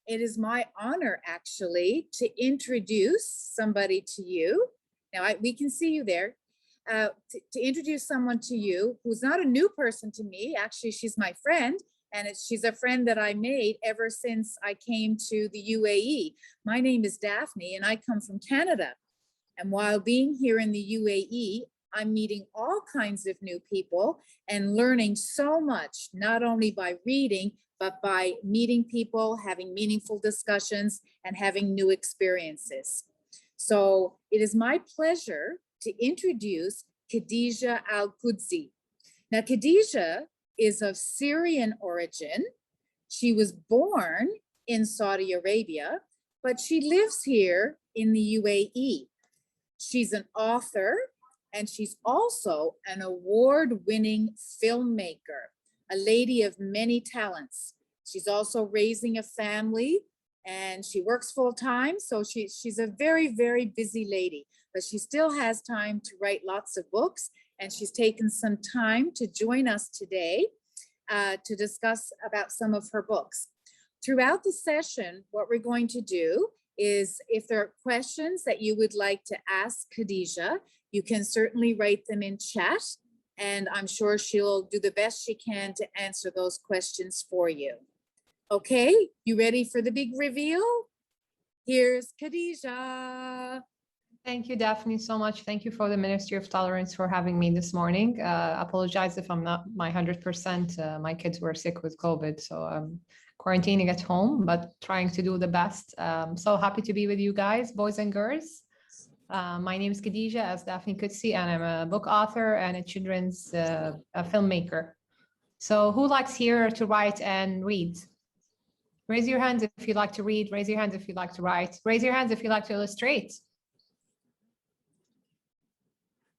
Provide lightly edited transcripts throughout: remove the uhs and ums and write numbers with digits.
It is my honor, actually, to introduce somebody to you. Now, we can see you there. To introduce someone to you who's not a new person to me. Actually, she's my friend, and she's a friend that I made ever since I came to the UAE. My name is Daphne, and I come from Canada. And while being here in the UAE, I'm meeting all kinds of new people and learning so much, not only by reading, but by meeting people, having meaningful discussions, and having new experiences. So it is my pleasure to introduce Khadijah Al-Kudzi. Now, Khadijah is of Syrian origin. She was born in Saudi Arabia, but she lives here in the UAE. She's an author, and she's also an award-winning filmmaker, a lady of many talents. She's also raising a family, and she works full-time, so she's a very, very busy lady, but she still has time to write lots of books, and she's taken some time to join us today to discuss about some of her books. Throughout the session, what we're going to do is, if there are questions that you would like to ask Khadijah, you can certainly write them in chat, and I'm sure she'll do the best she can to answer those questions for you. Okay, you ready for the big reveal? Here's Khadijah. Thank you, Daphne, so much. Thank you for the Ministry of Tolerance for having me this morning. Apologize if I'm not my 100%. My kids were sick with COVID, so I'm quarantining at home, but trying to do the best. So happy to be with you guys, boys and girls. My name is Khadija, as Daphne could see, and I'm a book author and a children's a filmmaker. So who likes here to write and read? Raise your hands if you like to read. Raise your hands if you like to write. Raise your hands if you like to illustrate.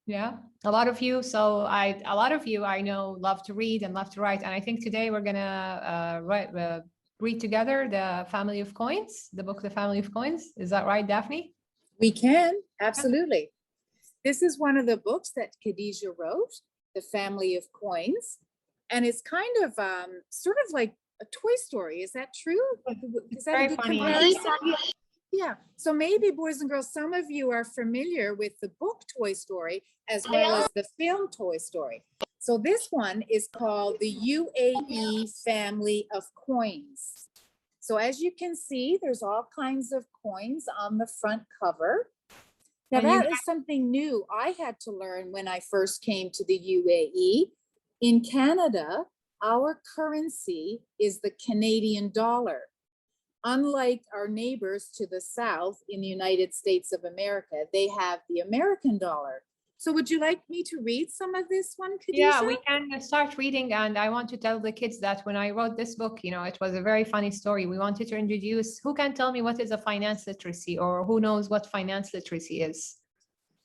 Yeah, a lot of you. So a lot of you I know love to read and love to write. And I think today we're gonna read together The Family of Coins, the book The Family of Coins. Is that right, Daphne? We can, absolutely. This is one of the books that Khadijah wrote, The Family of Coins. And it's kind of sort of like a Toy Story. Is that true? Is that a good comparison? Yeah, so maybe, boys and girls, some of you are familiar with the book Toy Story as well as the film Toy Story. So this one is called the Uae Family of Coins. So as you can see, there's all kinds of coins on the front cover. Now that is something new I had to learn when I first came to the UAE. In Canada, our currency is the Canadian dollar. Unlike our neighbors to the south in the United States of America, they have the American dollar. So would you like me to read some of this one, Khadijah? Yeah, we can start reading. And I want to tell the kids that when I wrote this book, you know, it was a very funny story. We wanted to introduce, who can tell me what is a finance literacy, or who knows what finance literacy is?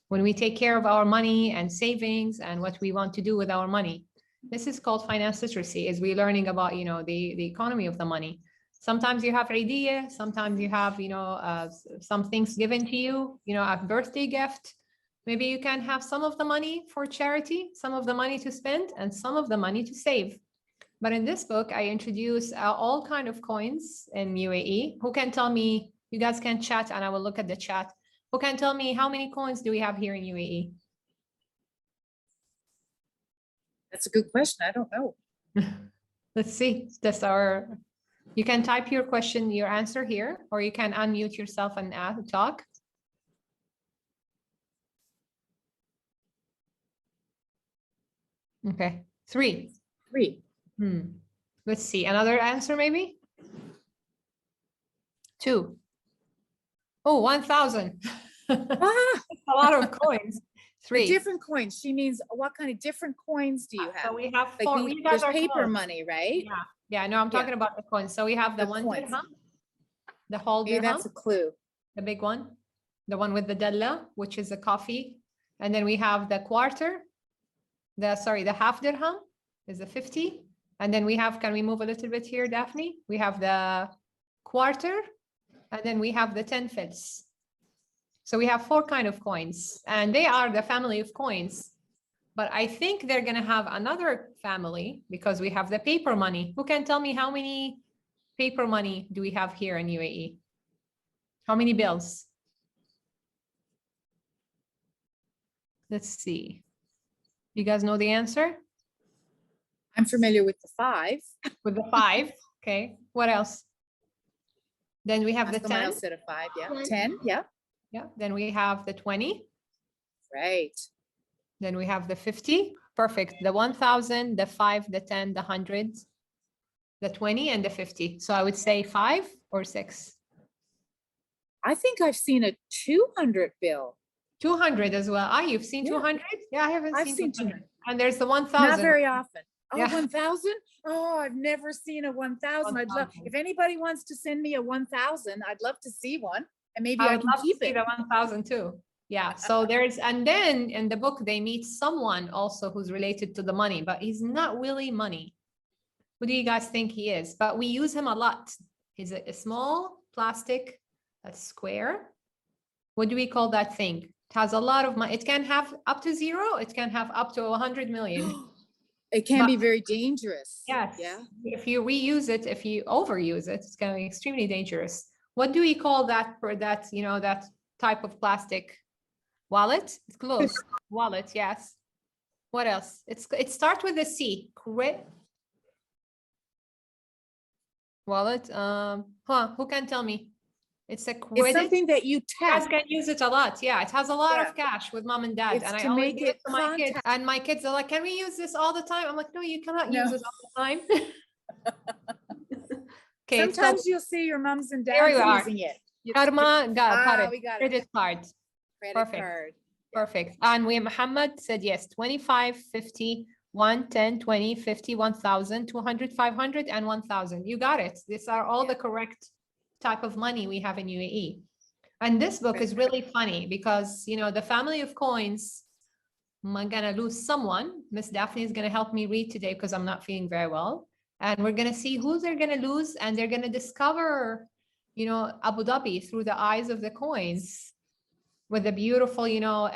When we take care of our money and savings and what we want to do with our money. This is called finance literacy, is we learning about, you know, the economy of the money. Sometimes you have idea, sometimes you have, you know, some things given to you, you know, a birthday gift. Maybe you can have some of the money for charity, some of the money to spend, and some of the money to save. But in this book, I introduce all kind of coins in UAE. Who can tell me, you guys can chat and I will look at the chat. Who can tell me how many coins do we have here in UAE? That's a good question. I don't know. Let's see. That's our... You can type your question, your answer here, or you can unmute yourself and talk. Okay, three. Let's see, another answer maybe? Two. Oh, 1,000. A lot of coins. Three. The different coins. She means, what kind of different coins do you have? So we have four. Like there's paper coins. Money, right? Yeah. Yeah, no, I'm talking about the coins. So we have the one dirham, the whole dirham. Maybe that's a clue. The big one, the one with the dalla, which is a coffee. And then we have the quarter, the half dirham is the 50. And then we have, can we move a little bit here, Daphne? We have the quarter, and then we have the 10 fils. So we have 4 kind of coins, and they are the family of coins. But I think they're going to have another family because we have the paper money. Who can tell me how many paper money do we have here in UAE? How many bills? Let's see. You guys know the answer? I'm familiar with the 5. With the 5. Okay. What else? Then we have the Someone 10. else said a 5. Yeah. 10. Yeah. Yeah. Then we have the 20. Right. Then we have the 50. Perfect. The 1,000, the 5, the 10, the 100, the 20, and the 50. So I would say 5 or 6. I think I've seen a 200 bill. 200 as well. Ah, you've seen Yeah. 200? Yeah, I haven't I've seen seen 200. 200. And there's the 1,000. Not very often. Oh, Yeah. 1,000? Oh, I've never seen a 1,000. I'd love, 1,000. if anybody wants to send me a 1,000, I'd love to see one. And maybe I I would can love to keep see it. the 1,000 too. Yeah. So there's, and then in the book, they meet someone also who's related to the money, but he's not really money. Who do you guys think he is? But we use him a lot. He's a small plastic, a square. What do we call that thing? It has a lot of money. It can have up to 0. It can have up to 100 million. It can But- be very dangerous. Yes. Yeah. If you reuse it, if you overuse it, it's going to be extremely dangerous. What do we call that for that, you know, that type of plastic? Wallet? It's close. Wallet, yes. What else? It starts with a C. Wallet. Who can tell me? It's a It's credit. something that you You guys tap. can use it a lot. Yeah, it has a lot Yeah. of cash with mom and dad. It's And I to always make give it it to my kids. contact- And my kids are like, can we use this all the time? I'm like, no, you cannot No. use this all the time. Okay, it's called Sometimes you'll see your moms and There dads you are. using it. Karma. Got it. We got it. Credit card. Credit Perfect. card. Perfect. And we Muhammad said yes, 25, 50, 1, 10, 20, 50, 1,000, 200, 500, and 1,000. You got it. These are all the correct type of money we have in UAE. And this book is really funny because, you know, the family of coins, I'm going to lose someone. Miss Daphne is going to help me read today because I'm not feeling very well. And we're going to see who they're going to lose. And they're going to discover, you know, Abu Dhabi through the eyes of the coins with the beautiful, you know,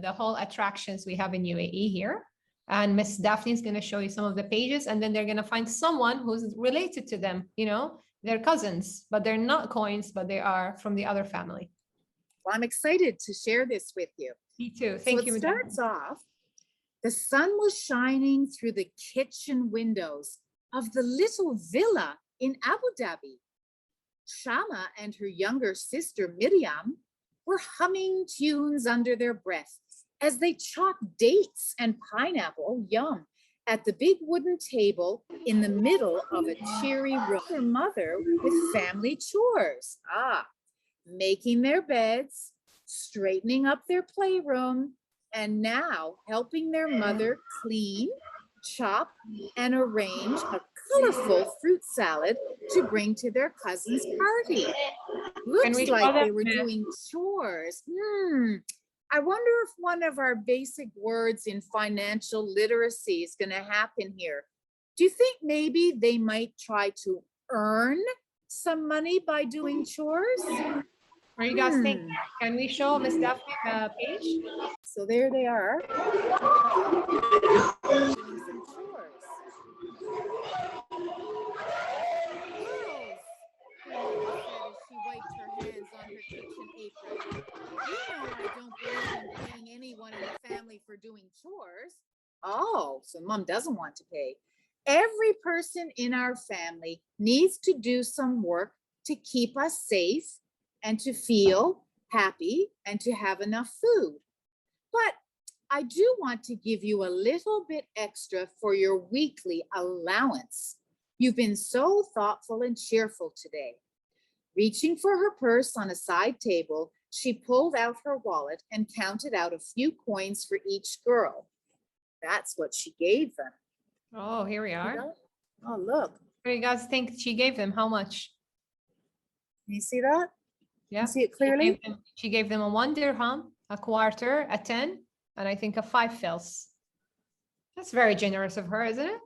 the whole attractions we have in UAE here. And Miss Daphne is going to show you some of the pages. And then they're going to find someone who's related to them, you know, they're cousins, but they're not coins, but they are from the other family. Well, I'm excited to share this with you. Me too. Thank you. It starts off, the sun was shining through the kitchen windows of the little villa in Abu Dhabi. Shama and her younger sister Miriam were humming tunes under their breath as they chopped dates and pineapple, yum, at the big wooden table in the middle of a cheery room. Her mother with family chores, making their beds, straightening up their playroom, and now helping their mother clean, chop, and arrange a colorful fruit salad to bring to their cousin's party. Looks like they were doing chores. I wonder if one of our basic words in financial literacy is going to happen here. Do you think maybe they might try to earn some money by doing chores? What do you guys think? Can we show Miss Daphne the page? So there they are. Doing some chores. Girls, her mother said as she wiped her hands on her kitchen apron. You know I don't believe in paying anyone in the family for doing chores. Oh, so mom doesn't want to pay. Every person in our family needs to do some work to keep us safe and to feel happy and to have enough food. But I do want to give you a little bit extra for your weekly allowance. You've been so thoughtful and cheerful today. Reaching for her purse on a side table, she pulled out her wallet and counted out a few coins for each girl. That's what she gave them. Oh, here we are. Oh, look. What do you guys think she gave them? How much? Can you see that? Yeah. Can you see it clearly? She gave them a 1 dirham, a quarter, a 10, and I think a 5 fils. That's very generous of her, isn't it?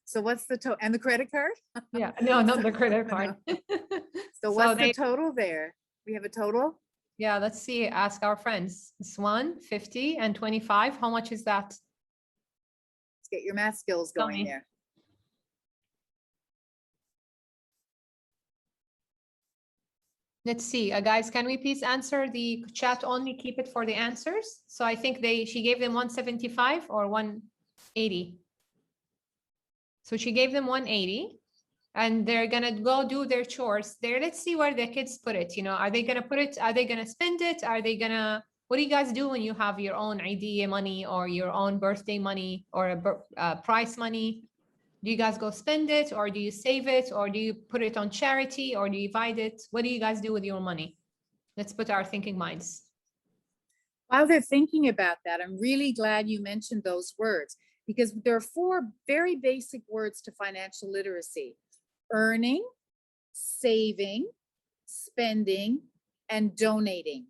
So what's the total? And the credit card? Yeah, no, not the credit card. So what's the total there? We have a total? Yeah, let's see. Ask our friends. It's 1, 50, and 25. How much is that? Let's get your math skills going there. Let's see, guys, can we please answer the chat only? Keep it for the answers. So I think she gave them 175 or 180. So she gave them 180 and they're going to go do their chores there. Let's see where the kids put it. You know, are they going to put it? Are they going to spend it? Are they going to, what do you guys do when you have your own idea money or your own birthday money or a prize money? Do you guys go spend it, or do you save it, or do you put it on charity, or do you divide it? What do you guys do with your money? Let's put our thinking minds. While they're thinking about that, I'm really glad you mentioned those words, because there are 4 very basic words to financial literacy: earning, saving, spending, and donating.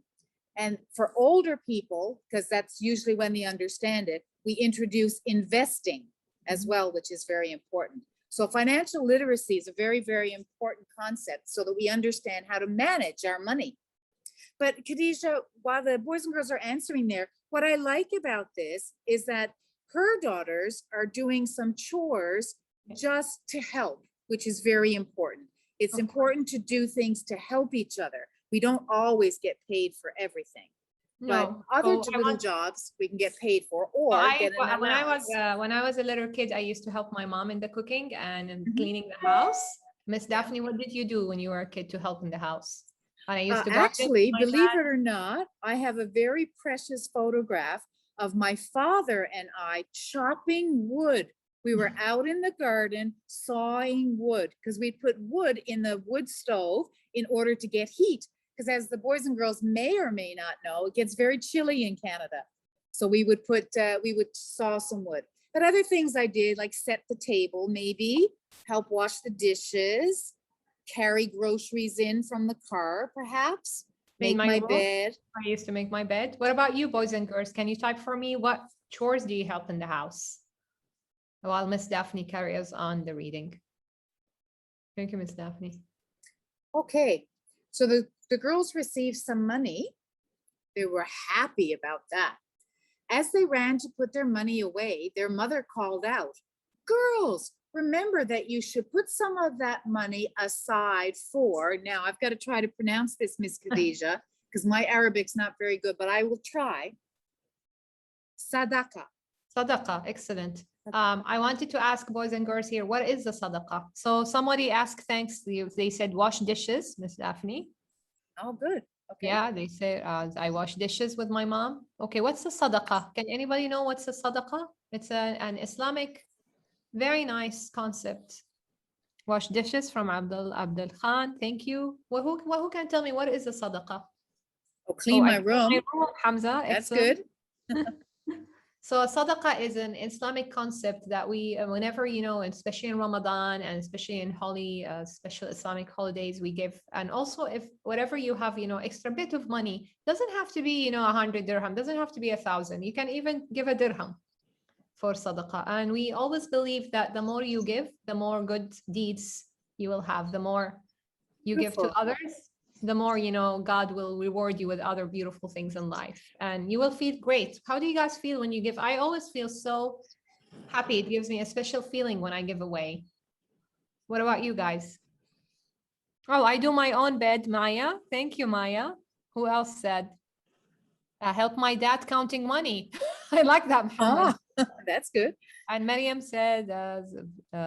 And for older people, because that's usually when they understand it, we introduce investing as well, which is very important. So financial literacy is a very, very important concept so that we understand how to manage our money. But Khadija, while the boys and girls are answering there, what I like about this is that her daughters are doing some chores just to help, which is very important. It's important to do things to help each other. We don't always get paid for everything. But other little jobs we can get paid for, or get an allowance. When I was a little kid, I used to help my mom in the cooking and in cleaning the house. Miss Daphne, what did you do when you were a kid to help in the house? And I used to actually, believe it or not, I have a very precious photograph of my father and I chopping wood. We were out in the garden sawing wood because we put wood in the wood stove in order to get heat. Because as the boys and girls may or may not know, it gets very chilly in Canada. So we would saw some wood. But other things I did, like set the table, maybe help wash the dishes, carry groceries in from the car, perhaps, make my bed. I used to make my bed. What about you, boys and girls? Can you type for me? What chores do you help in the house? While Miss Daphne carries on the reading. Thank you, Miss Daphne. Okay, so the girls received some money. They were happy about that. As they ran to put their money away, their mother called out, "Girls, remember that you should put some of that money aside for," now I've got to try to pronounce this, Miss Khadija, because my Arabic's not very good, but I will try. Sadhaka. Sadhaka, excellent. I wanted to ask boys and girls here, what is the sadhaka? So somebody asked, thanks. They said wash dishes, Miss Daphne. Oh, good. Okay. Yeah, they say I wash dishes with my mom. Okay, what's the sadhaka? Can anybody know what's the sadhaka? It's an Islamic, very nice concept. Wash dishes from Abdul Khan. Thank you. Well, who can tell me what is the sadhaka? Oh, clean my room. Hamza. That's excellent. good. So sadhaqah is an Islamic concept that we, whenever, especially in Ramadan and especially in holy, special Islamic holidays, we give. And also if whatever you have, extra bit of money, doesn't have to be, 100 dirham, doesn't have to be 1,000. You can even give a dirham for sadhaqah. And we always believe that the more you give, the more good deeds you will have. The more you give to others, the more, God will reward you with other beautiful things in life and you will feel great. How do you guys feel when you give? I always feel so happy. It gives me a special feeling when I give away. What about you guys? Oh, I do my own bed, Maya. Thank you, Maya. Who else said? I help my dad counting money. I like that, Muhammad. That's good. And Maryam said,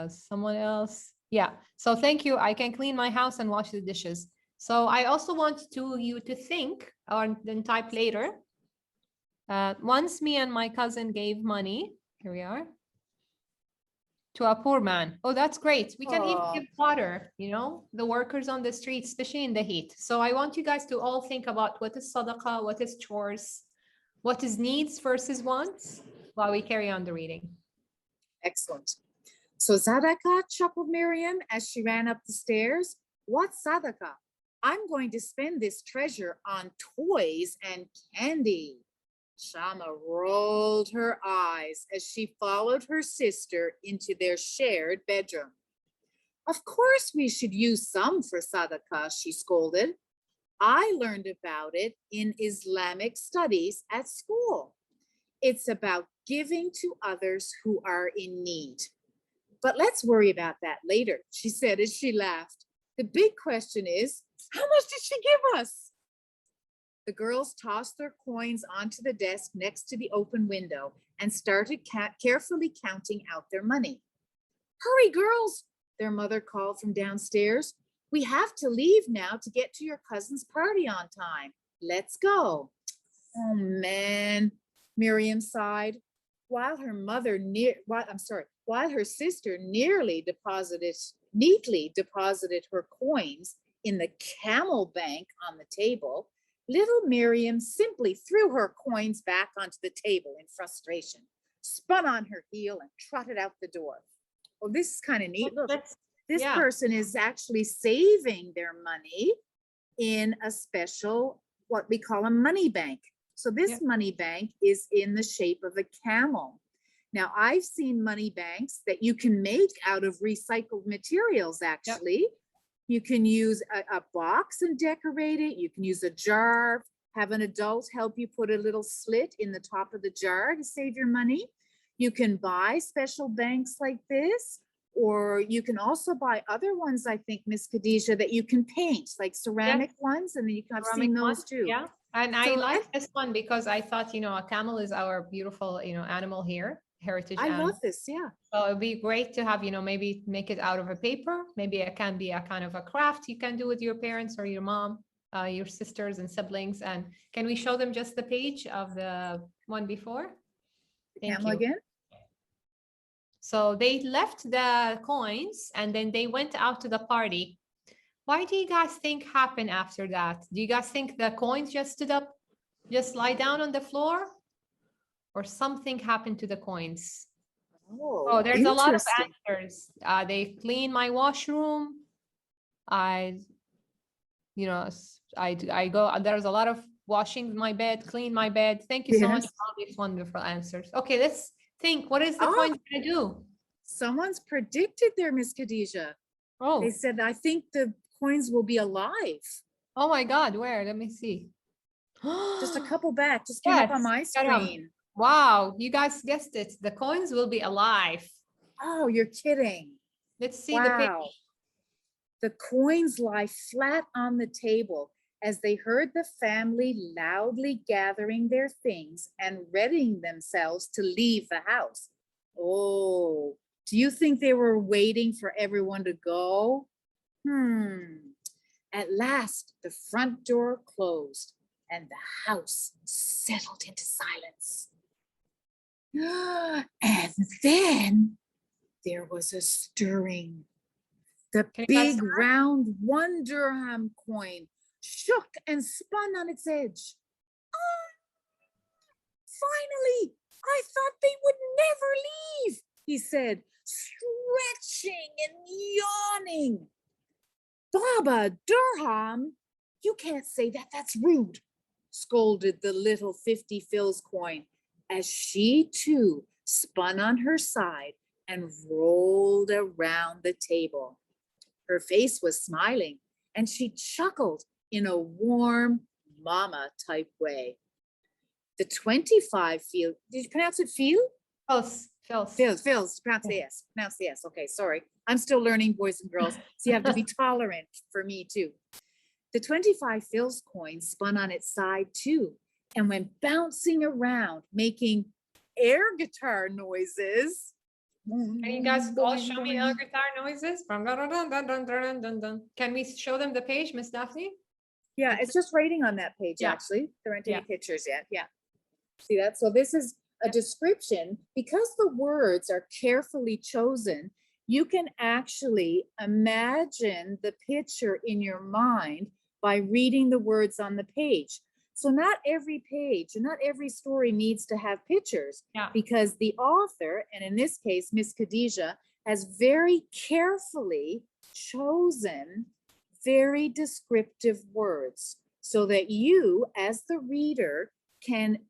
someone else. Yeah. So thank you. I can clean my house and wash the dishes. So I also want you to think, or then type later. Once me and my cousin gave money, here we are, to a poor man. Oh, that's great. We can even give water, the workers on the street, especially in the heat. So I want you guys to all think about what is sadaqah, what is chores, what is needs versus wants, while we carry on the reading. Excellent. So Sadhaka, chuckled Miriam as she ran up the stairs. What Sadhaka? I'm going to spend this treasure on toys and candy. Shama rolled her eyes as she followed her sister into their shared bedroom. Of course we should use some for Sadhaka, she scolded. I learned about it in Islamic studies at school. It's about giving to others who are in need. But let's worry about that later, she said as she laughed. The big question is, how much did she give us? The girls tossed their coins onto the desk next to the open window and started carefully counting out their money. Hurry, girls, their mother called from downstairs. We have to leave now to get to your cousin's party on time. Let's go. Oh, man, Miriam sighed. While her sister neatly deposited her coins in the camel bank on the table, little Miriam simply threw her coins back onto the table in frustration, spun on her heel, and trotted out the door. Well, this is kind of neat. Look, this person is actually saving their money in a special, what we call a money bank. So this money bank is in the shape of a camel. Now, I've seen money banks that you can make out of recycled materials, actually. You can use a box and decorate it. You can use a jar, have an adult help you put a little slit in the top of the jar to save your money. You can buy special banks like this, or you can also buy other ones, I think, Miss Khadijah, that you can paint, like ceramic ones, and then you can have seen those too. Yeah, and I like this one because I thought, a camel is our beautiful, animal here, heritage I animal. love this, yeah. So it'd be great to have, maybe make it out of a paper. Maybe it can be a kind of a craft you can do with your parents or your mom, your sisters and siblings. And can we show them just the page of the one before? Thank you. Again. So they left the coins and then they went out to the party. Why do you guys think happened after that? Do you guys think the coins just stood up, just lie down on the floor? Or something happened to the coins? Oh, there's a lot of answers. They clean my washroom. I go, there's a lot of washing my bed, clean my bed. Thank you so much for all these wonderful answers. Okay, let's think. What is the coin going to do? Someone's predicted there, Miss Khadijah. Oh. They said, I think the coins will be alive. Oh my God, where? Let me see. Just a couple back, just came up on my screen. Wow, you guys guessed it. The coins will be alive. Oh, you're kidding. Let's see the page. The coins lie flat on the table as they heard the family loudly gathering their things and readying themselves to leave the house. Oh, do you think they were waiting for everyone to go? At last, the front door closed and the house settled into silence. And then there was a stirring. The big round 1 dirham coin shook and spun on its edge. Oh, finally, I thought they would never leave, he said, stretching and yawning. Baba, dirham, you can't say that, that's rude, scolded the little 50 fils coin as she too spun on her side and rolled around the table. Her face was smiling and she chuckled in a warm mama type way. The 25 fil, did you pronounce it fil? Fils. Pronounce the S. Pronounce the S. Okay, sorry. I'm still learning, boys and girls, so you have to be tolerant for me too. The 25 fils coin spun on its side too and went bouncing around, making air guitar noises. Can you guys all show me air guitar noises? Can we show them the page, Miss Daphne? Yeah, it's just writing on that page, actually. There aren't any pictures yet. Yeah. See that? So this is a description. Because the words are carefully chosen, you can actually imagine the picture in your mind by reading the words on the page. So not every page and not every story needs to have pictures, because the author, and in this case, Miss Khadijah, has very carefully chosen very descriptive words so that you, as the reader, can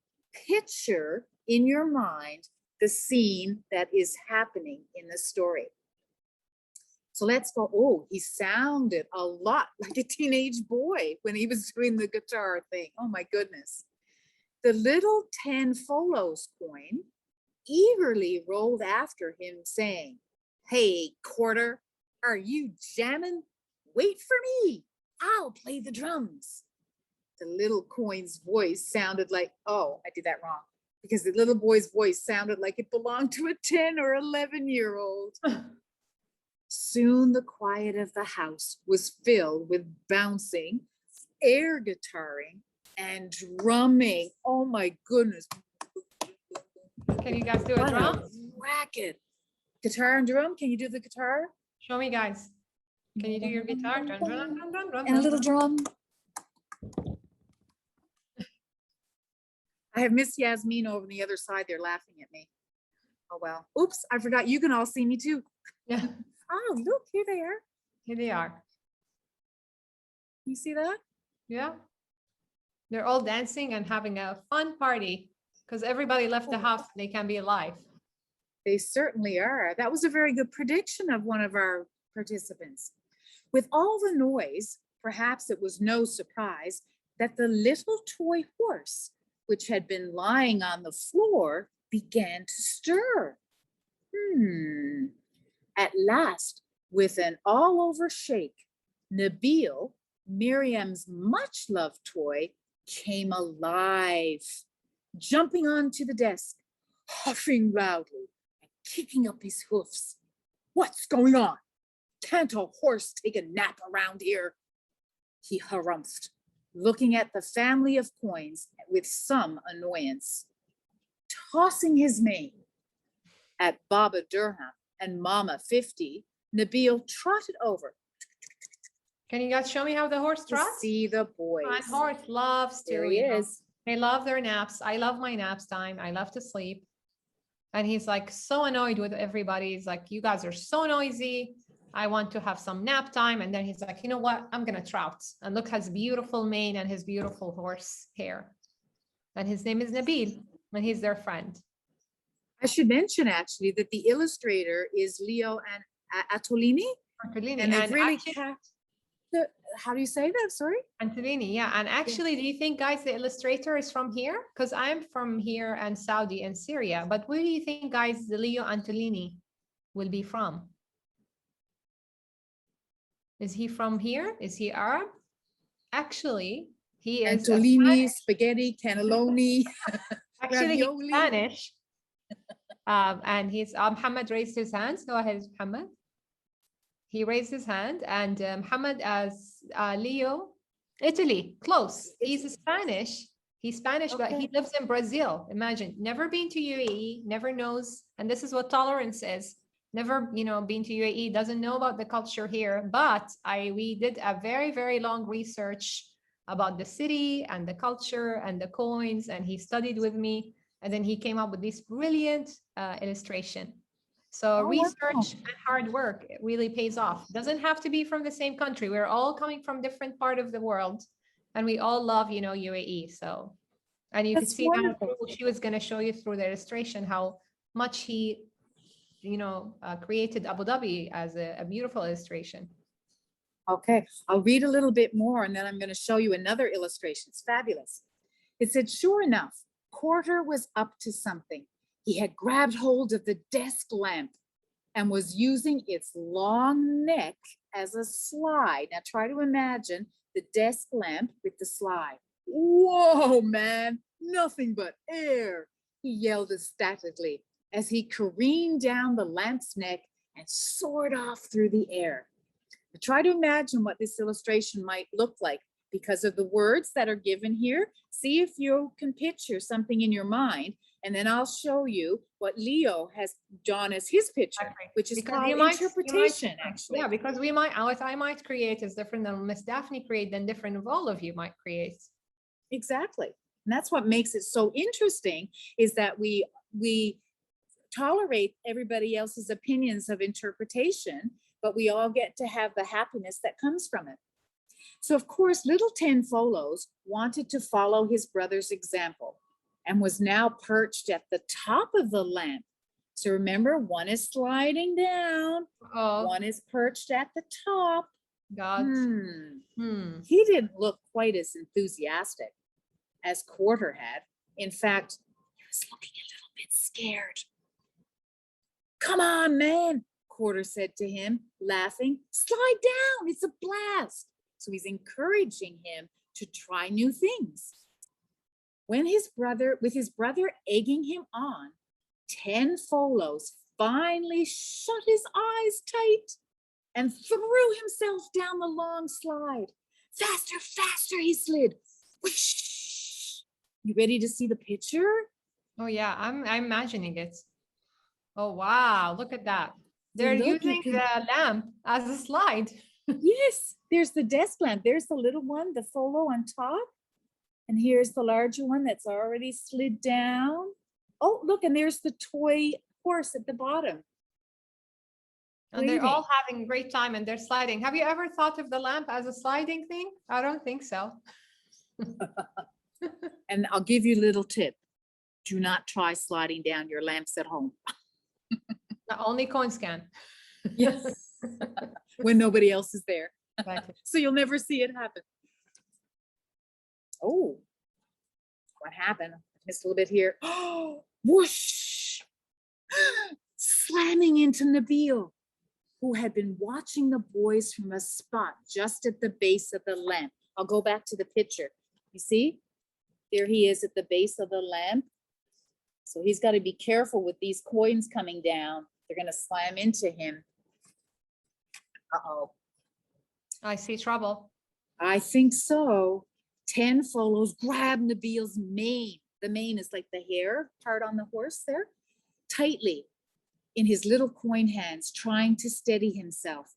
picture in your mind the scene that is happening in the story. So let's go. Oh, he sounded a lot like a teenage boy when he was doing the guitar thing. Oh my goodness. The little 10 folos coin eagerly rolled after him saying, "Hey, quarter, are you jamming? Wait for me. I'll play the drums. The little coin's voice sounded like, oh, I did that wrong. Because the little boy's voice sounded like it belonged to a 10 or 11-year-old. Soon the quiet of the house was filled with bouncing, air guitaring, and drumming. Oh my goodness. Can you guys do a drum? Racket. Guitar and drum. Can you do the guitar? Show me, guys. Can you do your guitar? Drum, drum, drum, drum, drum, And a little drum. I have Miss Yasmin over on the other side. They're laughing at me. Oh, well. Oops, I forgot. You can all see me too. Yeah, Oh, look, here they are. here they are. You see that? Yeah. They're all dancing and having a fun party because everybody left the house. They can be alive. They certainly are. That was a very good prediction of one of our participants. With all the noise, perhaps it was no surprise that the little toy horse, which had been lying on the floor, began to stir. At last, with an all-over shake, Nabil, Miriam's much-loved toy, came alive, jumping onto the desk, huffing loudly and kicking up his hoofs. What's going on? Can't a horse take a nap around here? He harumphed, looking at the family of coins with some annoyance. Tossing his mane at Baba Dirham and Mama 50, Nabil trotted over. Can you guys show me how the horse To trots? see the boys. My horse loves to There he read. is. They love their naps. I love my naps time. I love to sleep. And he's like so annoyed with everybody. He's like, you guys are so noisy. I want to have some nap time. And then he's like, you know what? I'm going to trout. And look at his beautiful mane and his beautiful horse hair. And his name is Nabil, and he's their friend. I should mention actually that the illustrator is Leo and Atolini. Antolini. And they've And really actually- how do you say that? Sorry? Antolini, yeah. And actually, do you think, guys, the illustrator is from here? Because I'm from here and Saudi and Syria. But where do you think, guys, the Leo Antolini will be from? Is he from here? Is he Arab? Actually, he is Antolini, spaghetti, cannelloni. actually he's ravioli. Spanish. And he's Muhammad raised his hand. Go ahead, Muhammad. He raised his hand, and Muhammad as Leo, Italy, close. He's Spanish. He's Spanish, but he lives in Brazil. Imagine, never been to UAE, never knows. And this is what tolerance is. Never, been to UAE, doesn't know about the culture here. But we did a very, very long research about the city and the culture and the coins, and he studied with me. And then he came up with this brilliant illustration. So research and hard work, it really pays off. Doesn't have to be from the same country. We're all coming from different part of the world, and we all love, UAE. So, and you can see now she was going to show you through the illustration how much he, created Abu Dhabi as a beautiful illustration. Okay, I'll read a little bit more and then I'm going to show you another illustration. It's fabulous. It said, sure enough, Quarter was up to something. He had grabbed hold of the desk lamp and was using its long neck as a slide. Now try to imagine the desk lamp with the slide. Whoa, man, nothing but air, he yelled ecstatically as he careened down the lamp's neck and soared off through the air. Now try to imagine what this illustration might look like because of the words that are given here. See if you can picture something in your mind, and then I'll show you what Leo has drawn as his picture, which is Because called interpretation, actually. Yeah, because what I might create is different than Miss Daphne create, than different of all of you might create. Exactly. And that's what makes it so interesting, is that we tolerate everybody else's opinions of interpretation, but we all get to have the happiness that comes from it. So of course, little Ten Folos wanted to follow his brother's example and was now perched at the top of the lamp. So remember, one is sliding down, one is perched at the top. God. He didn't look quite as enthusiastic as Quarter had. In fact, he was looking a little bit scared. Come on, man, Quarter said to him, laughing, slide down, it's a blast. So he's encouraging him to try new things. With his brother egging him on, 10 Folos finally shut his eyes tight and threw himself down the long slide. Faster, faster, he slid. Whoosh. You ready to see the picture? Oh yeah, I'm imagining it. Oh wow, look at that. They're Look, using the lamp as a slide. Yes, there's the desk lamp. There's the little one, the Folo on top. And here's the larger one that's already slid down. Oh, look, and there's the toy horse at the bottom. And they're all having a great time and they're sliding. Have you ever thought of the lamp as a sliding thing? I don't think so. And I'll give you a little tip. Do not try sliding down your lamps at home. Only coins can. Yes. When nobody else is there. Right. So you'll never see it happen. Oh, what happened? Missed a little bit here. Oh, whoosh! Slamming into Nabil, who had been watching the boys from a spot just at the base of the lamp. I'll go back to the picture. You see? There he is at the base of the lamp. So he's got to be careful with these coins coming down. They're going to slam into him. Uh-oh. I see trouble. I think so. 10 Folos grab Nabil's mane. The mane is like the hair part on the horse there. Tightly in his little coin hands, trying to steady himself.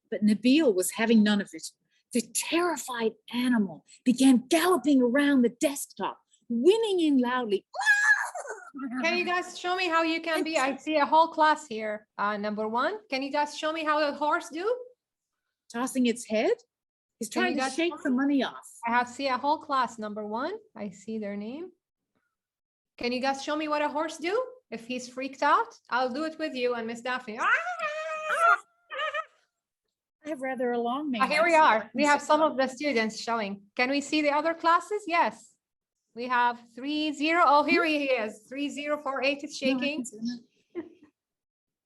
But Nabil was having none of it. The terrified animal began galloping around the desktop, whinnying loudly. Can you guys show me how you can be? I see a whole class here. Number one, can you guys show me how a horse do? Tossing its head. He's trying to shake the money off. I see a whole class. Number one, I see their name. Can you guys show me what a horse do? If he's freaked out, I'll do it with you and Miss Daphne. I have rather a long name. Here we are. We have some of the students showing. Can we see the other classes? Yes. We have 30. Oh, here he is. 3048 is shaking.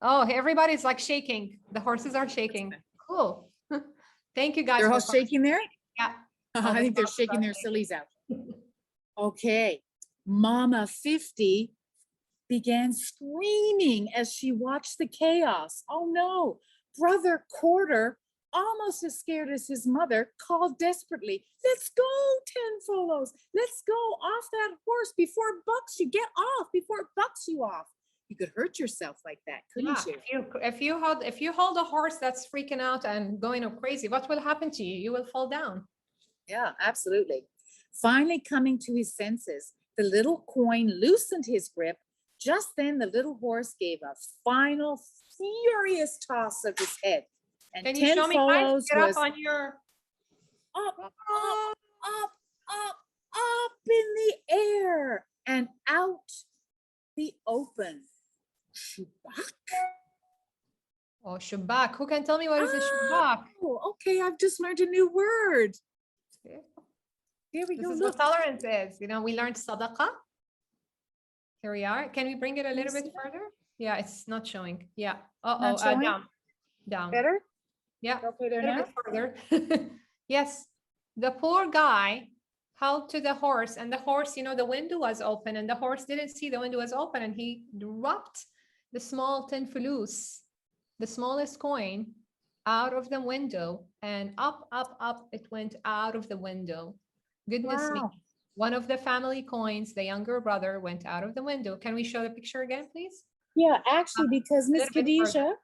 Oh, everybody's like shaking. The horses are shaking. Cool. Thank you guys. They're all shaking there? Yeah. I think they're shaking their sillies out. Okay. Mama 50 began screaming as she watched the chaos. Oh no. Brother Quarter, almost as scared as his mother, called desperately, let's go, 10 Folos. Let's go off that horse before it bucks you. Get off before it bucks you off. You could hurt yourself like that, couldn't you? If you hold a horse that's freaking out and going crazy, what will happen to you? You will fall down. Yeah, absolutely. Finally coming to his senses, the little coin loosened his grip. Just then the little horse gave a final furious toss of his head. And Can 10 you show me Folos get was up on your up in the air and out the open. Shubak? Oh, shubak. Who can tell me what is a shubak? Oh, okay. I've just learned a new word. Okay. Here we This go. is Look. what tolerance is. You know, we learned sadhaka. Here we are. Can we bring it a little bit further? Yeah, it's not showing. Yeah. Not showing? Down. Better? Yeah. Okay, A there little now? bit further. Yes. The poor guy held to the horse, and the horse, you know, the window was open, and the horse didn't see the window was open, and he dropped the small 10 fulus, the smallest coin, out of the window, and up it went out of the window. Goodness me. One of the family coins, the younger brother, went out of the window. Can we show the picture again, please? Yeah, actually, because Miss little bit further. Khadijah,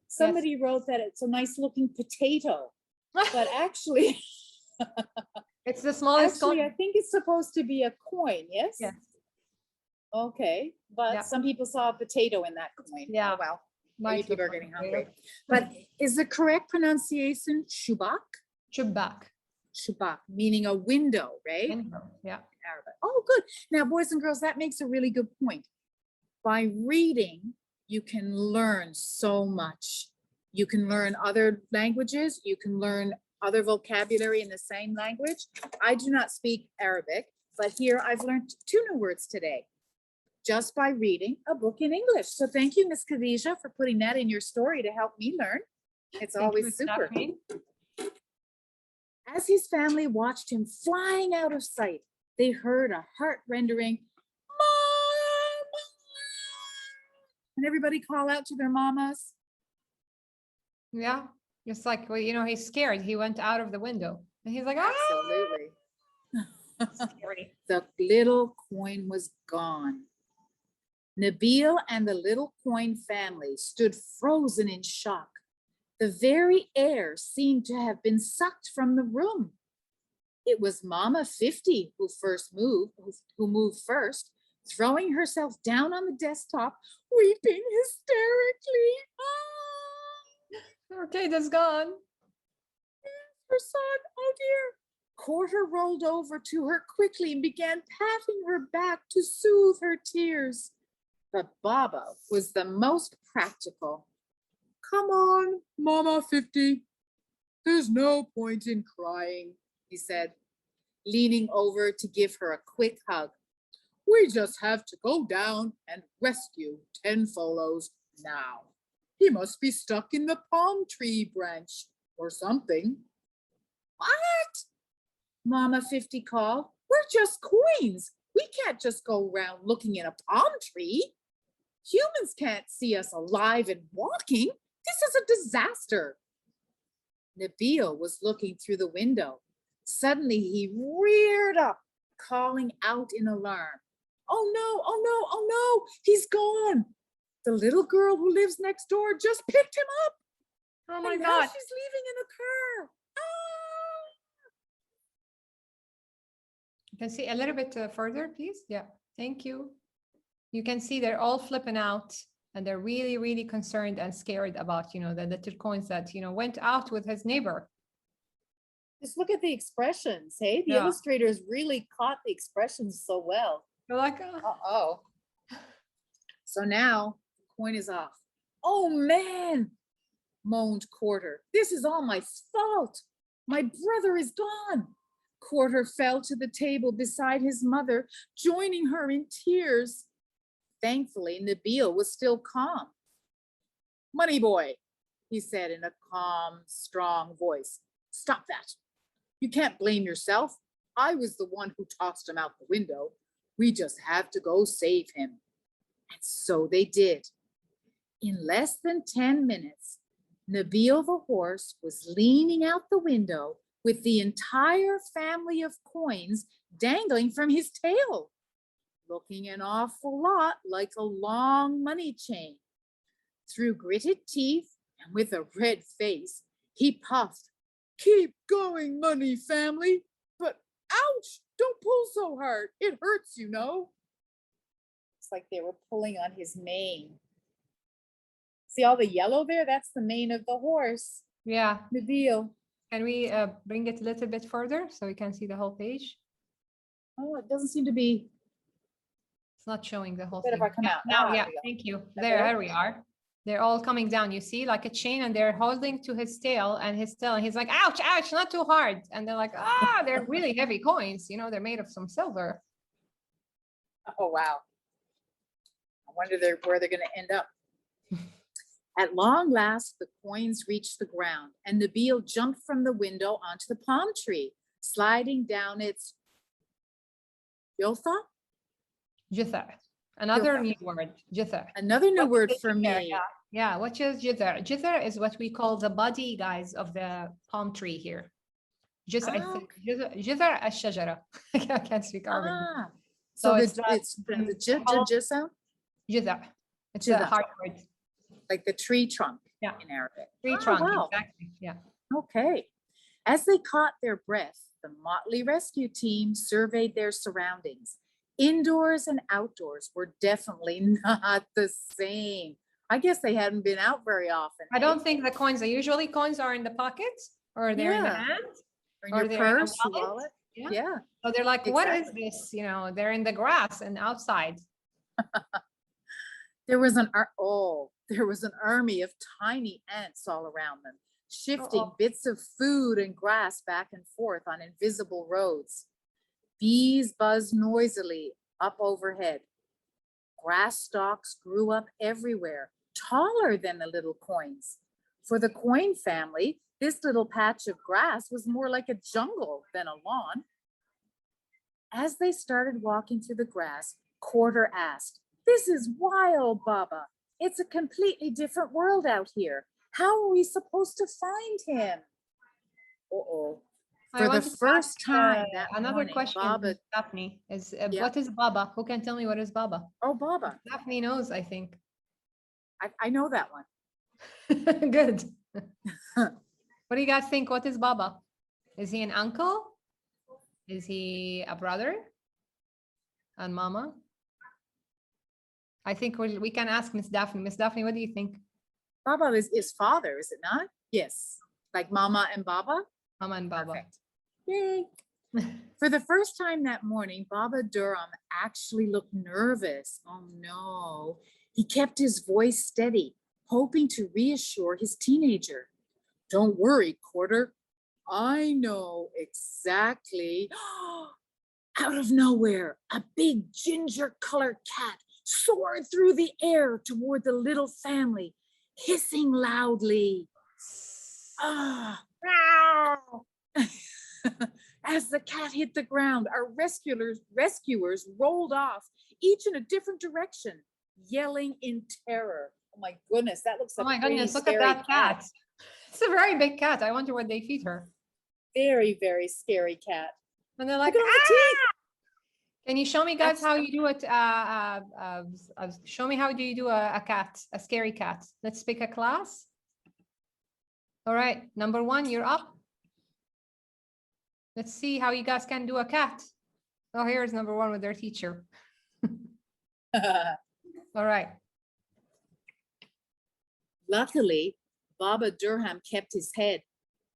somebody wrote that it's a nice looking potato, but actually, It's the smallest actually, coin. I think it's supposed to be a coin, yes? Yes. Okay, but Yeah. some people saw a potato in that coin. Yeah. Oh, well, Might maybe people are look getting like hungry. potato. But is the correct pronunciation shubak? Shubak. Shubak, meaning a window, right? Yeah. Arabic. Oh, good. Now, boys and girls, that makes a really good point. By reading, you can learn so much. You can learn other languages. You can learn other vocabulary in the same language. I do not speak Arabic, but here I've learned 2 new words today. just by reading a book in English. So thank you, Miss Khadija, for putting that in your story to help me learn. It's always super. As his family watched him flying out of sight, they heard a heart-rending "Mama!" And everybody call out to their mamas. Yeah, just like, well, you know, he's scared. He went out of the window and he's like, Absolutely. Scary. The little coin was gone. Nabil and the little coin family stood frozen in shock. The very air seemed to have been sucked from the room. It was Mama 50 who moved first, throwing herself down on the desktop, weeping hysterically. Oh, okay, that's gone. Her son, oh dear. Quarter rolled over to her quickly and began patting her back to soothe her tears. But Baba was the most practical. Come on, Mama 50. There's no point in crying, he said, leaning over to give her a quick hug. We just have to go down and rescue 10 Folos now. He must be stuck in the palm tree branch or something. What? Mama 50 called. We're just coins. We can't just go around looking in a palm tree. Humans can't see us alive and walking. This is a disaster. Nabil was looking through the window. Suddenly he reared up, calling out in alarm. Oh no, oh no, oh no, he's gone. The little girl who lives next door just picked him up. Oh my and God. now she's leaving in a car. Ah! You can see a little bit further, please. Yeah, thank you. You can see they're all flipping out and they're really, really concerned and scared about, you know, the little coins that, you know, went out with his neighbor. Just look at the expressions, hey? The Yeah. illustrators really caught the expressions so well. They're like, Uh-oh. So now the coin is off. Oh man, moaned Quarter. This is all my fault. My brother is gone. Quarter fell to the table beside his mother, joining her in tears. Thankfully, Nabil was still calm. Money boy, he said in a calm, strong voice. Stop that. You can't blame yourself. I was the one who tossed him out the window. We just have to go save him. And so they did. In less than 10 minutes, Nabil the horse was leaning out the window with the entire family of coins dangling from his tail, looking an awful lot like a long money chain. Through gritted teeth and with a red face, he puffed, Keep going, money family, but ouch, don't pull so hard. It hurts, you know. It's like they were pulling on his mane. See all the yellow there? That's the mane of the horse. yeah. Nabil. Can we bring it a little bit further so we can see the whole page? Oh, it doesn't seem to be. It's not showing the whole But thing. if I come out Now, now, yeah, there we go. thank you. There? There we are. They're all coming down, you see, like a chain, and they're holding to his tail and his tail. And he's like, ouch, ouch, not too hard. And they're like, they're really heavy coins. You know, they're made of some silver. Oh, wow. I wonder where they're going to end up. At long last, the coins reached the ground, and Nabil jumped from the window onto the palm tree, sliding down its Yotha? Jither. Another Jither. new word, jither. Another new What word is for jither? me. Yeah, what is jither? Jither is what we call the body, guys, of the palm tree here. Jither, I think. Jither al-shajara. I can't speak Arabic. So it's the j sound? Jither. It's Jither. a hard word. Like the tree trunk Yeah. in Arabic. Tree trunk, wow. exactly. Yeah. Okay. As they caught their breath, the motley rescue team surveyed their surroundings. Indoors and outdoors were definitely not the same. I guess they hadn't been out very often. I don't think the coins are in the pockets or they're in the hand or in your purse, wallet. Yeah. So they're like, what is this? You know, they're in the grass and outside. There was an army of tiny ants all around them, shifting bits of food and grass back and forth on invisible roads. Bees buzzed noisily up overhead. Grass stalks grew up everywhere, taller than the little coins. For the coin family, this little patch of grass was more like a jungle than a lawn. As they started walking through the grass, Quarter asked, "This is wild, Baba. It's a completely different world out here. How are we supposed to find him?" Uh-oh. For the first time that another morning, question, Baba, Daphne, is yeah. what is Baba? Who can tell me what is Baba? Oh, Baba. Daphne knows, I think. I know that one. Good. What do you guys think? What is Baba? Is he an uncle? Is he a brother? And Mama? I think we can ask Miss Daphne. Miss Daphne, what do you think? Baba is father, is it not? Yes. Like Mama and Baba? Mama and Baba. Perfect. Yay. For the first time that morning, Baba Durham actually looked nervous. Oh no. He kept his voice steady, hoping to reassure his teenager. "Don't worry, Quarter. I know exactly." Out of nowhere, a big ginger-colored cat soared through the air toward the little family, hissing loudly. Ah. As the cat hit the ground, our rescuers rolled off, each in a different direction, yelling in terror. Oh my goodness, that looks like oh my goodness, look at that cat. It's a very big cat. I wonder what they feed her. Very, very scary cat. And they're like, look at all the teeth. Can you show me, guys, how you do it? Show me how do you do a cat, a scary cat. Let's pick a class. All right, number 1, you're up. Let's see how you guys can do a cat. Oh, here's number 1 with their teacher. All right. Luckily, Baba Durham kept his head.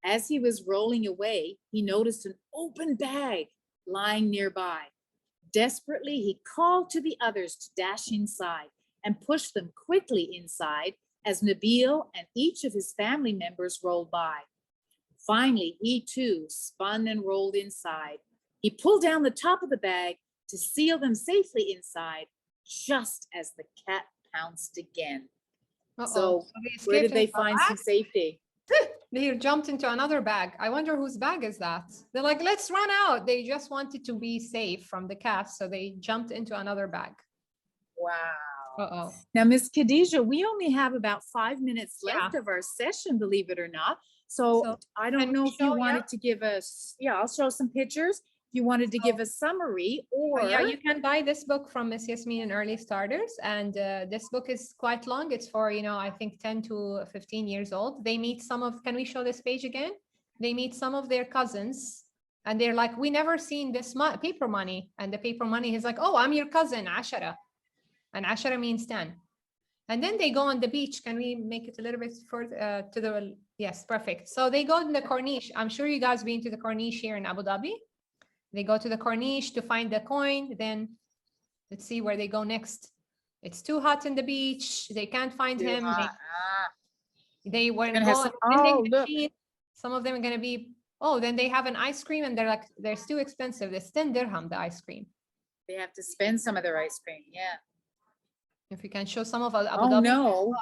As he was rolling away, he noticed an open bag lying nearby. Desperately, he called to the others to dash inside and push them quickly inside as Nabil and each of his family members rolled by. Finally, he too spun and rolled inside. He pulled down the top of the bag to seal them safely inside, just as the cat pounced again. So where did they find some safety? They jumped into another bag. I wonder whose bag is that? They're like, let's run out. They just wanted to be safe from the cat, so they jumped into another bag. Wow. Now, Miss Khadija, we only have about 5 minutes left of our session, believe it or not. So I don't know if you wanted to give us, I'll show some pictures. If you wanted to give a summary, or you can buy this book from Miss Yasmin and Early Starters. And this book is quite long. It's for, I think 10 to 15 years old. They meet can we show this page again? They meet some of their cousins and they're like, we never seen this paper money. And the paper money is like, oh, I'm your cousin, Ashara. And Ashara means 10. And then they go on the beach. Can we make it a little bit further to the, yes, perfect. So they go in the Corniche. I'm sure you guys been to the Corniche here in Abu Dhabi. They go to the Corniche to find the coin. Then let's see where they go next. It's too hot in the beach. They can't find him. They were going some of them are going to be, then they have an ice cream and they're like, they're too expensive. It's 10 dirham, the ice cream. They have to spend some of their ice cream. Yeah. If you can show some of Abu Dhabi. No.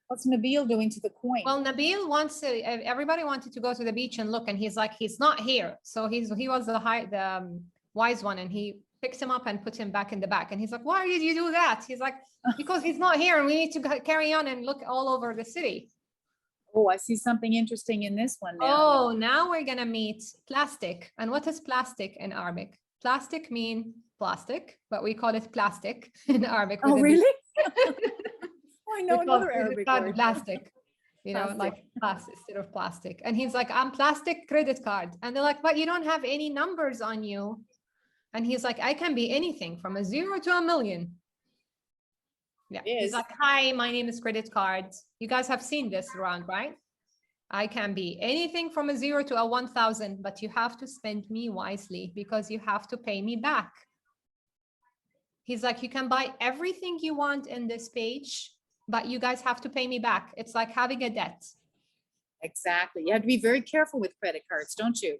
What's Nabil doing to the coin? Well, Nabil everybody wanted to go to the beach and look, and he's like, he's not here. So he was the wise one, and he picks him up and puts him back in the back. And he's like, why did you do that? He's like, because he's not here and we need to carry on and look all over the city. Oh, I see something interesting in this one now. Oh, now we're going to meet plastic. And what is plastic in Arabic? Plastic mean plastic, but we call it plastic in Arabic. Oh, really? I know another Arabic word. Plastic, like plastic instead of plastic. And he's like, I'm plastic credit card. And they're like, but you don't have any numbers on you. And he's like, I can be anything from a 0 to a million. Yeah. He's like, hi, my name is credit card. You guys have seen this around, right? I can be anything from a 0 to a 1,000, but you have to spend me wisely because you have to pay me back. He's like, you can buy everything you want in this page, but you guys have to pay me back. It's like having a debt. Exactly. You have to be very careful with credit cards, don't you?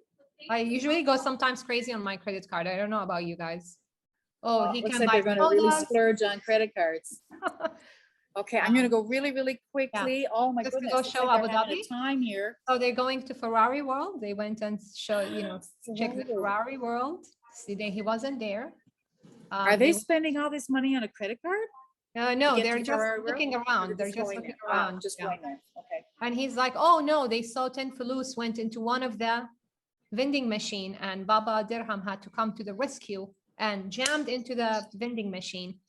I usually go sometimes crazy on my credit card. I don't know about you guys. Oh, Well, he looks can like buy they're going to really sodas. splurge on credit cards. Okay, I'm going to go really, really Yeah. quickly. Oh my Just to goodness, go looks show like Abu they're having Dhabi. a time here. So they're going to Ferrari World. They went and show, check the Ferrari. Ferrari World. See, he wasn't there. Are they spending all this money on a credit card? No, get they're to just Ferrari World? looking Or around. They're just going looking there? Oh, around. just Yeah. going there. Okay. And he's like, oh no, they saw 10 Fulus went into one of the vending machine and Baba Dirham had to come to the rescue and jammed into the vending machine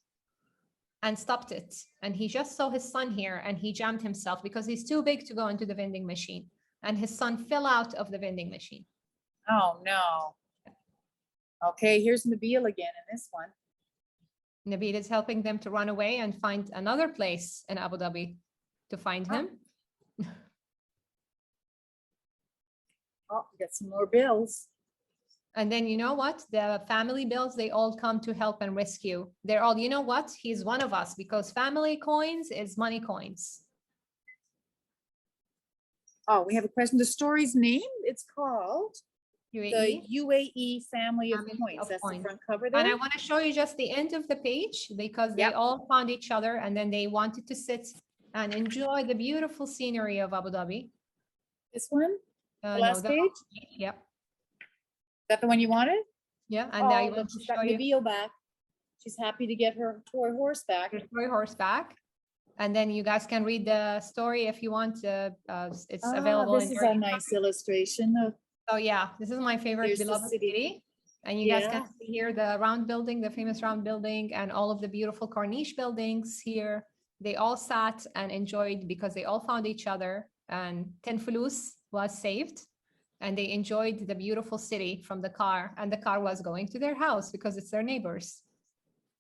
and stopped it. And he just saw his son here and he jammed himself because he's too big to go into the vending machine. And his son fell out of the vending machine. Oh no. Okay, here's Nabil again in this one. Nabil is helping them to run away and find another place in Abu Dhabi to find him. Oh, we got some more bills. And then you know what? The family bills, they all come to help and rescue. They're all, you know what? He's one of us because family coins is money coins. Oh, we have a question. The story's name, it's called UAE. the UAE Family of Family Coins. of That's Coins. the front cover there. And I want to show you just the end of the page because they Yep. all found each other and then they wanted to sit and enjoy the beautiful scenery of Abu Dhabi. This one? The No, last page? Yep. Is that the one you wanted? Yeah. And Oh, I look, want to she's got show you Nabil back. She's happy to get her toy horse back. your toy horse back. And then you guys can read the story if you want. It's available. This is a nice illustration of. Oh yeah, this is my favorite Here's the beloved city. city. And you guys Yeah. can see here the round building, the famous round building, and all of the beautiful Corniche buildings here. They all sat and enjoyed because they all found each other and 10 Fulus was saved. And they enjoyed the beautiful city from the car, and the car was going to their house because it's their neighbors.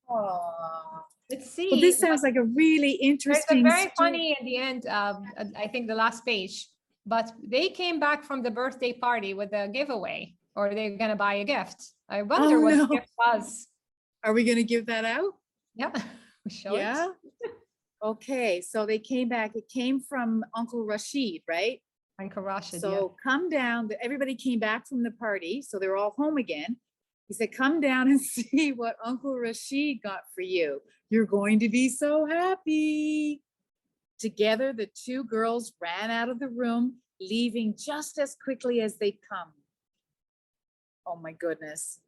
Oh. Let's see. Well, this sounds like a really There's a interesting. very funny at the end, I think the last page, but they came back from the birthday party with a giveaway, or they're going to buy a gift. I wonder what the gift was. Are we going to give that out? Yeah. Show it. Yeah. Okay. So they came back. It came from Uncle Rashid, right? Uncle Rashid, So come down. Everybody came back from the party. So they're all home again. He said, come down and see what Uncle Rashid got for you. You're going to be so happy. Together, the two girls ran out of the room, leaving just as quickly as they come. Oh my goodness.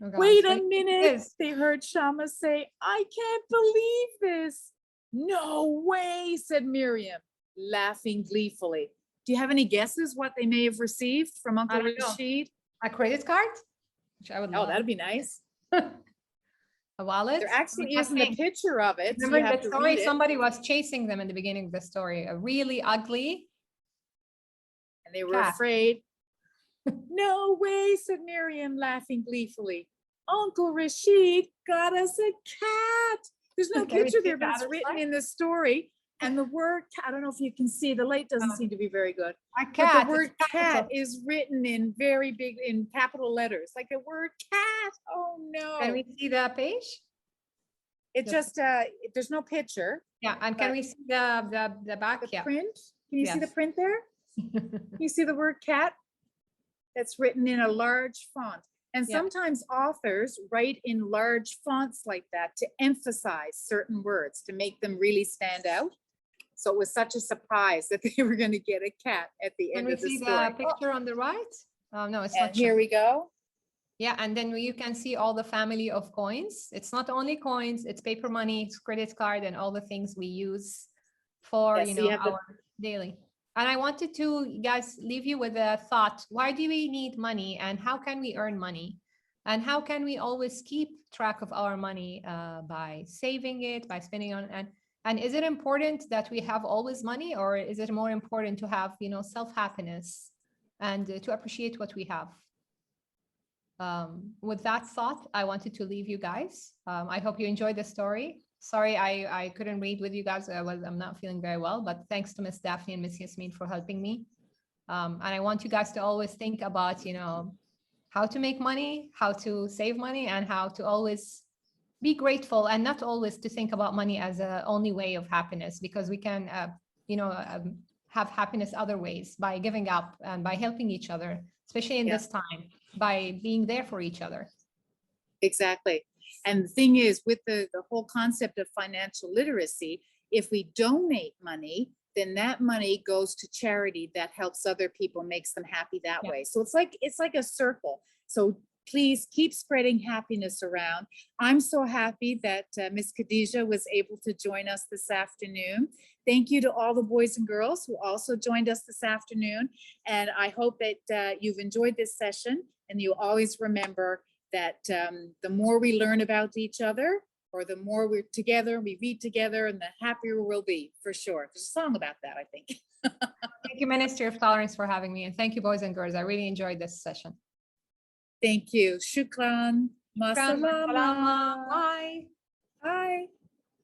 Oh, gosh. Wait a minute, they heard Shama say, I can't believe this. No way, said Miriam, laughing gleefully. Do you have any guesses what they may have received from Uncle Rashid? A credit card? Which I would love. Oh, that'd be nice. A wallet? There actually isn't a picture of it. So Remember the story? Somebody was chasing them in the beginning of the story. A really ugly. And they were afraid. No way, said Miriam, laughing gleefully. Uncle Rashid got us a cat. There's no picture there, but it's written in the story. And the word, I don't know if you can see, the light doesn't seem to be very good. A cat. But the word cat is written in very big, in capital letters, like the word cat. Oh no. Can we see the page? It just, there's no picture. Yeah, and can we see the back? The print? Can you see the print there? You see the word cat? That's written in a large font. And sometimes authors write in large fonts like that to emphasize certain words, to make them really stand out. So it was such a surprise that they were going to get a cat at the end of the story. Can we see the picture on the right? Oh, no, it's not. Here we go. Yeah, and then you can see all the family of coins. It's not only coins, it's paper money, it's credit card, and all the things we use for, our daily. And I wanted to, guys, leave you with a thought. Why do we need money and how can we earn money? And how can we always keep track of our money by saving it, by spending on and is it important that we have always money, or is it more important to have, self-happiness and to appreciate what we have? With that thought, I wanted to leave you guys. I hope you enjoyed the story. Sorry, I couldn't read with you guys. I'm not feeling very well, but thanks to Miss Daphne and Miss Yasmin for helping me. And I want you guys to always think about, how to make money, how to save money, and how to always be grateful, and not always to think about money as the only way of happiness, because we can, have happiness other ways, by giving up and by helping each other, especially in this time, by being there for each other. Exactly. And the thing is, with the whole concept of financial literacy, if we donate money, then that money goes to charity that helps other people, makes them happy that way. So it's like a circle. So please keep spreading happiness around. I'm so happy that Miss Khadija was able to join us this afternoon. Thank you to all the boys and girls who also joined us this afternoon. And I hope that you've enjoyed this session, and you always remember that the more we learn about each other, or the more we're together, we read together, and the happier we'll be, for sure. There's a song about that, I think. Thank you, Ministry of Tolerance, for having me. And thank you, boys and girls. I really enjoyed this session. Thank you. Shukran. Masalama. Bye. Bye.